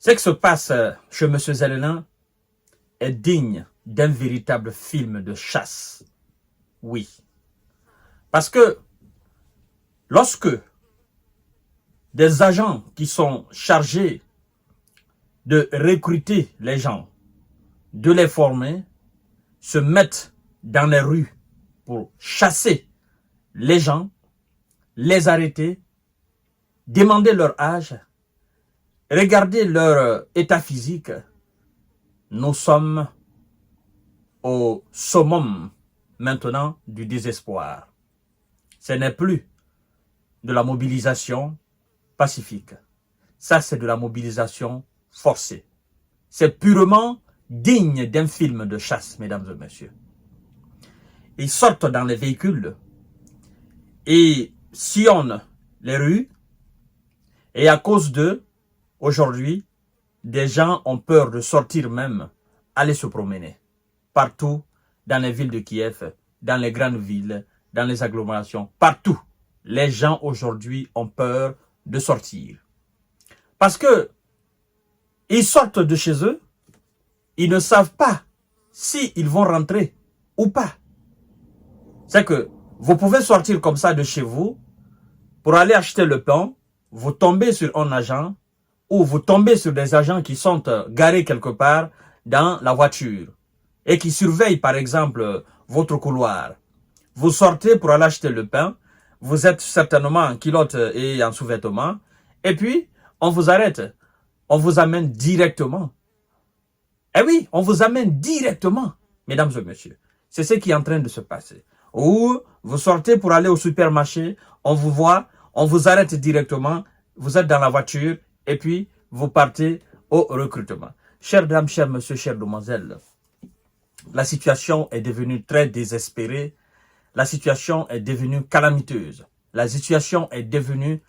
Ce qui se passe chez M. Zelelin est digne d'un véritable film de chasse. Oui. Parce que lorsque des agents qui sont chargés de recruter les gens, de les former, se mettent dans les rues pour chasser les gens, les arrêter, demander leur âge, regarder leur état physique, nous sommes au summum maintenant du désespoir. Ce n'est plus de la mobilisation pacifique. Ça, c'est de la mobilisation forcée. C'est purement digne d'un film de chasse, mesdames et messieurs. Ils sortent dans les véhicules et sillonnent les rues. Et à cause d'eux, aujourd'hui, des gens ont peur de sortir même, aller se promener. Partout, dans les villes de Kiev, dans les grandes villes, dans les agglomérations, partout, les gens aujourd'hui ont peur de sortir. Parce que ils sortent de chez eux, ils ne savent pas s'ils vont rentrer ou pas. C'est que vous pouvez sortir comme ça de chez vous pour aller acheter le pain, vous tombez sur un agent ou vous tombez sur des agents qui sont garés quelque part dans la voiture et qui surveillent par exemple votre couloir. Vous sortez pour aller acheter le pain, vous êtes certainement en culotte et en sous-vêtements et puis on vous arrête, on vous amène directement. Eh oui, on vous amène directement, mesdames et messieurs. C'est ce qui est en train de se passer. Ou vous sortez pour aller au supermarché, on vous voit, on vous arrête directement, vous êtes dans la voiture et puis vous partez au recrutement. Chères dames, chers messieurs, chères demoiselles, la situation est devenue très désespérée, la situation est devenue calamiteuse, la situation est devenue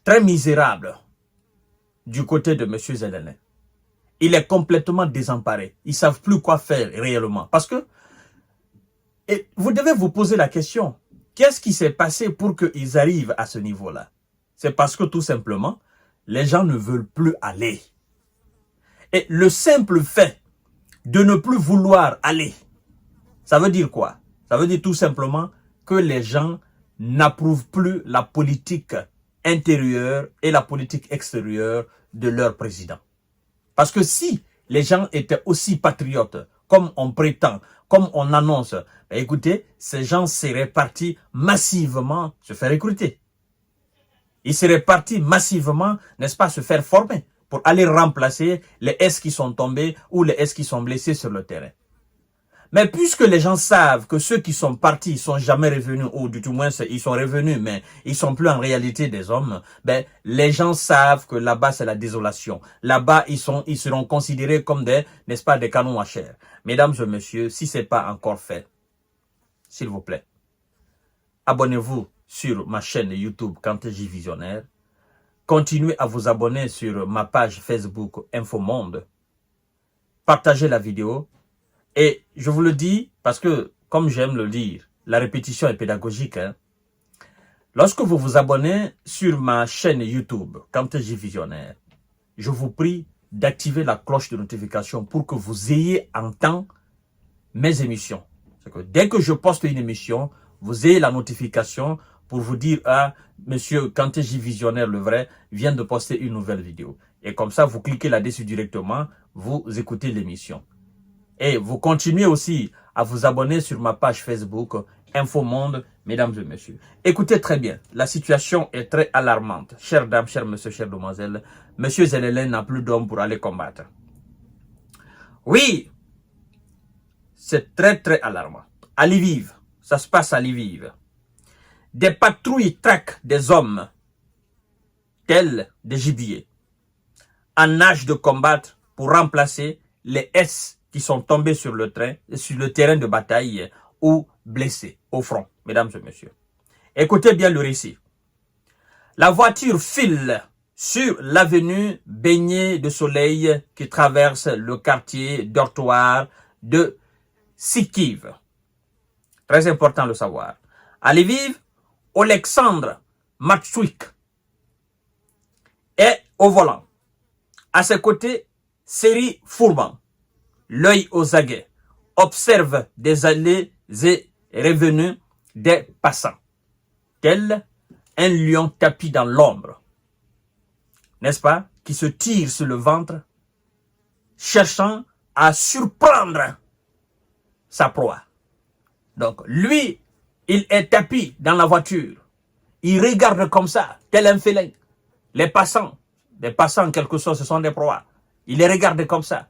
très misérable du côté de M. Zelelin. Il est complètement désemparé. Ils ne savent plus quoi faire réellement. Parce que, et vous devez vous poser la question, qu'est-ce qui s'est passé pour qu'ils arrivent à ce niveau-là? C'est parce que tout simplement, les gens ne veulent plus aller. Et le simple fait de ne plus vouloir aller, ça veut dire quoi? Ça veut dire tout simplement que les gens n'approuvent plus la politique intérieure et la politique extérieure de leur président. Parce que si les gens étaient aussi patriotes, comme on prétend, comme on annonce, ben écoutez, ces gens seraient partis massivement se faire recruter. Ils seraient partis massivement, n'est-ce pas, se faire former pour aller remplacer les S qui sont tombés ou les S qui sont blessés sur le terrain. Mais puisque les gens savent que ceux qui sont partis, ils sont jamais revenus, ou du tout moins ils sont revenus, mais ils sont plus en réalité des hommes, ben, les gens savent que là-bas c'est la désolation. Là-bas ils seront considérés comme des, n'est-ce pas, des canons à chair. Mesdames et messieurs, si c'est pas encore fait, s'il vous plaît, abonnez-vous sur ma chaîne YouTube Kanté J Visionnaire. Continuez à vous abonner sur ma page Facebook Infomonde. Partagez la vidéo. Et je vous le dis parce que, comme j'aime le dire, la répétition est pédagogique. Hein. Lorsque vous vous abonnez sur ma chaîne YouTube, Kanté J Visionnaire, je vous prie d'activer la cloche de notification pour que vous ayez en temps mes émissions. C'est que dès que je poste une émission, vous ayez la notification pour vous dire « Ah, monsieur Kanté J Visionnaire, le vrai, vient de poster une nouvelle vidéo. » Et comme ça, vous cliquez là-dessus directement, vous écoutez l'émission. Et vous continuez aussi à vous abonner sur ma page Facebook Infomonde, mesdames et messieurs. Écoutez très bien, la situation est très alarmante. Chères dames, chers messieurs, chères demoiselles, monsieur Zelelin n'a plus d'hommes pour aller combattre. Oui, c'est très très alarmant. À Lviv, ça se passe à Lviv. Des patrouilles traquent des hommes tels des gibiers en âge de combattre pour remplacer les S qui sont tombés sur le terrain de bataille ou blessés au front, mesdames et messieurs. Écoutez bien le récit. La voiture file sur l'avenue baignée de soleil qui traverse le quartier dortoir de Sikiv. Très important de le savoir. À Lviv, Alexandre Matchouik est au volant. À ses côtés, Seri Fourban, l'œil aux aguets, observe des allées et revenus des passants, tel un lion tapi dans l'ombre, n'est-ce pas, qui se tire sur le ventre, cherchant à surprendre sa proie. Donc, lui, il est tapi dans la voiture. Il regarde comme ça, tel un félin. Les passants en quelque sorte, ce sont des proies. Il les regarde comme ça.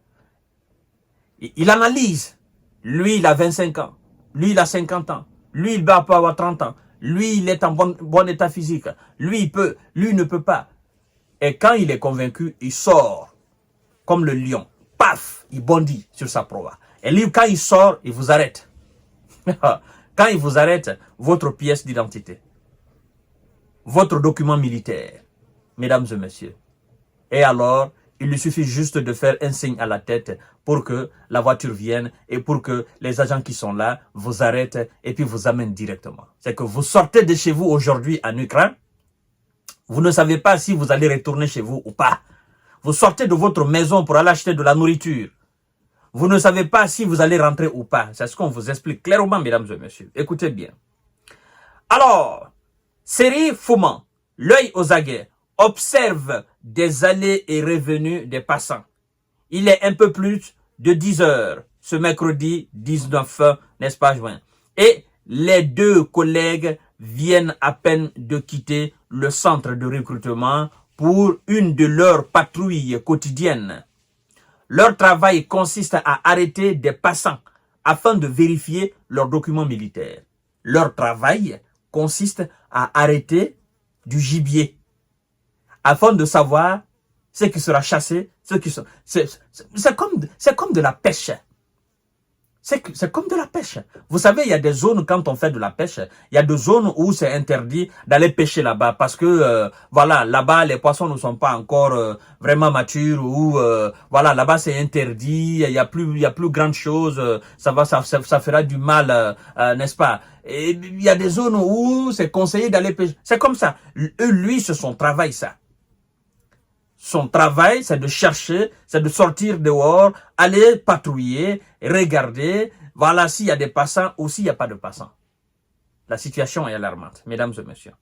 Il analyse. Lui, il a 25 ans. Lui, il a 50 ans. Lui, il peut avoir 30 ans. Lui, il est en bon état physique. Lui, lui ne peut pas. Et quand il est convaincu, il sort comme le lion. Paf, il bondit sur sa proie. Et lui, quand il sort, il vous arrête. Quand il vous arrête, votre pièce d'identité, votre document militaire, mesdames et messieurs. Et alors, il lui suffit juste de faire un signe à la tête pour que la voiture vienne et pour que les agents qui sont là vous arrêtent et puis vous amènent directement. C'est que vous sortez de chez vous aujourd'hui en Ukraine, vous ne savez pas si vous allez retourner chez vous ou pas. Vous sortez de votre maison pour aller acheter de la nourriture. Vous ne savez pas si vous allez rentrer ou pas. C'est ce qu'on vous explique clairement, mesdames et messieurs. Écoutez bien. Alors, Seri Fourban, l'œil aux aguets, observe des allées et revenus des passants. Il est un peu plus de 10 heures, ce mercredi 19, n'est-ce pas, juin. Et les deux collègues viennent à peine de quitter le centre de recrutement pour une de leurs patrouilles quotidiennes. Leur travail consiste à arrêter des passants afin de vérifier leurs documents militaires. Leur travail consiste à arrêter du gibier afin de savoir ce qui sera chassé, ce qui sont. C'est comme de la pêche. C'est comme de la pêche. Vous savez, il y a des zones, quand on fait de la pêche, il y a des zones où c'est interdit d'aller pêcher là-bas parce que, voilà, là-bas, les poissons ne sont pas encore vraiment matures ou, voilà, là-bas, c'est interdit, il y a plus grande chose, ça fera du mal, n'est-ce pas? Et il y a des zones où c'est conseillé d'aller pêcher. C'est comme ça. Lui, c'est son travail, ça. Son travail, c'est de chercher, c'est de sortir dehors, aller patrouiller, regarder, voilà s'il y a des passants ou s'il n'y a pas de passants. La situation est alarmante, mesdames et messieurs.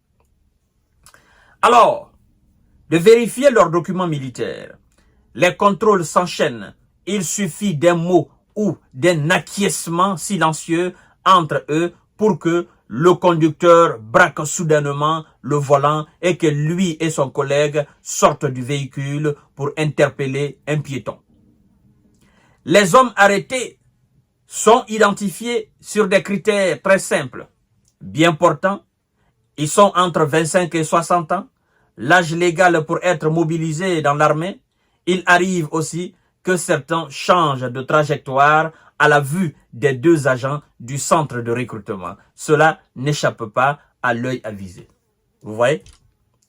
Alors, de vérifier leurs documents militaires, les contrôles s'enchaînent. Il suffit d'un mot ou d'un acquiescement silencieux entre eux pour que le conducteur braque soudainement le volant et que lui et son collègue sortent du véhicule pour interpeller un piéton. Les hommes arrêtés sont identifiés sur des critères très simples. Bien portants, ils sont entre 25 et 60 ans, l'âge légal pour être mobilisé dans l'armée. Il arrive aussi que certains changent de trajectoire à la vue des deux agents du centre de recrutement. Cela n'échappe pas à l'œil avisé. Vous voyez?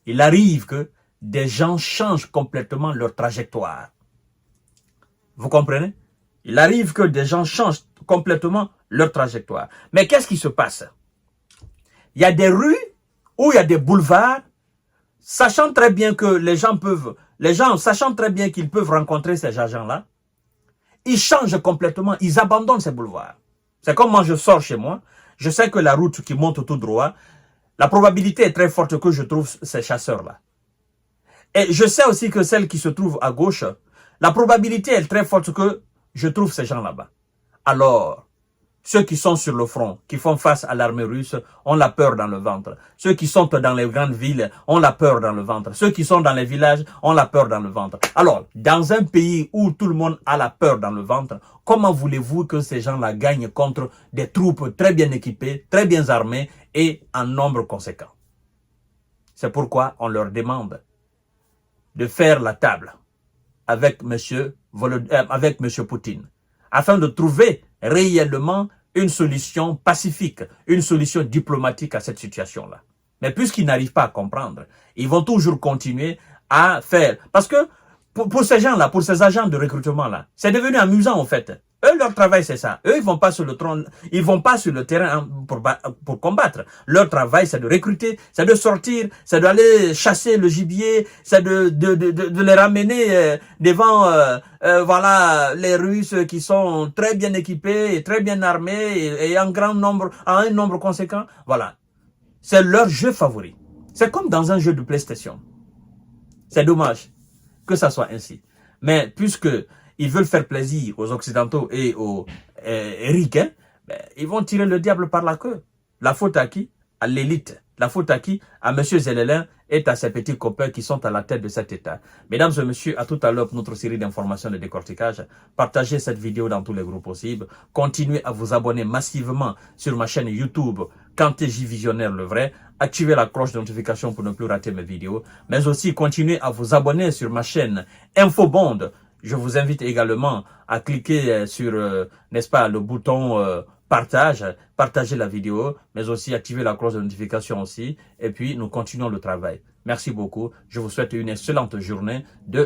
Il arrive que des gens changent complètement leur trajectoire. Vous comprenez? Il arrive que des gens changent complètement leur trajectoire. Mais qu'est-ce qui se passe? Il y a des rues où il y a des boulevards, sachant très bien que les gens sachant très bien qu'ils peuvent rencontrer ces agents-là, ils changent complètement, ils abandonnent ces boulevards. C'est comme moi je sors chez moi, je sais que la route qui monte tout droit, la probabilité est très forte que je trouve ces chasseurs-là. Et je sais aussi que celle qui se trouve à gauche, la probabilité est très forte que je trouve ces gens là-bas. Alors, ceux qui sont sur le front, qui font face à l'armée russe, ont la peur dans le ventre. Ceux qui sont dans les grandes villes ont la peur dans le ventre. Ceux qui sont dans les villages ont la peur dans le ventre. Alors, dans un pays où tout le monde a la peur dans le ventre, comment voulez-vous que ces gens-là gagnent contre des troupes très bien équipées, très bien armées et en nombre conséquent? C'est pourquoi on leur demande de faire la table avec monsieur Poutine, afin de trouver réellement une solution pacifique, une solution diplomatique à cette situation-là. Mais puisqu'ils n'arrivent pas à comprendre, ils vont toujours continuer à faire. Parce que pour ces gens-là, pour ces agents de recrutement-là, c'est devenu amusant en fait. Eux, leur travail, c'est ça. Eux, ils vont pas sur le trône, ils vont pas sur le terrain pour combattre. Leur travail, c'est de recruter, c'est de sortir, c'est d'aller chasser le gibier, c'est de les ramener devant, voilà, les Russes qui sont très bien équipés et très bien armés et en grand nombre, en un nombre conséquent. Voilà. C'est leur jeu favori. C'est comme dans un jeu de PlayStation. C'est dommage que ça soit ainsi. Mais puisque ils veulent faire plaisir aux Occidentaux et aux Ricains, ben, ils vont tirer le diable par la queue. La faute à qui? À l'élite. La faute à qui? À M. Zelelin et à ses petits copains qui sont à la tête de cet État. Mesdames et messieurs, à tout à l'heure pour notre série d'informations de décortiquage. Partagez cette vidéo dans tous les groupes possibles. Continuez à vous abonner massivement sur ma chaîne YouTube Kanté J Visionnaire le vrai. Activez la cloche de notification pour ne plus rater mes vidéos. Mais aussi, continuez à vous abonner sur ma chaîne Infobond. Je vous invite également à cliquer sur, n'est-ce pas, le bouton partage, partager la vidéo, mais aussi activer la cloche de notification aussi. Et puis, nous continuons le travail. Merci beaucoup. Je vous souhaite une excellente journée de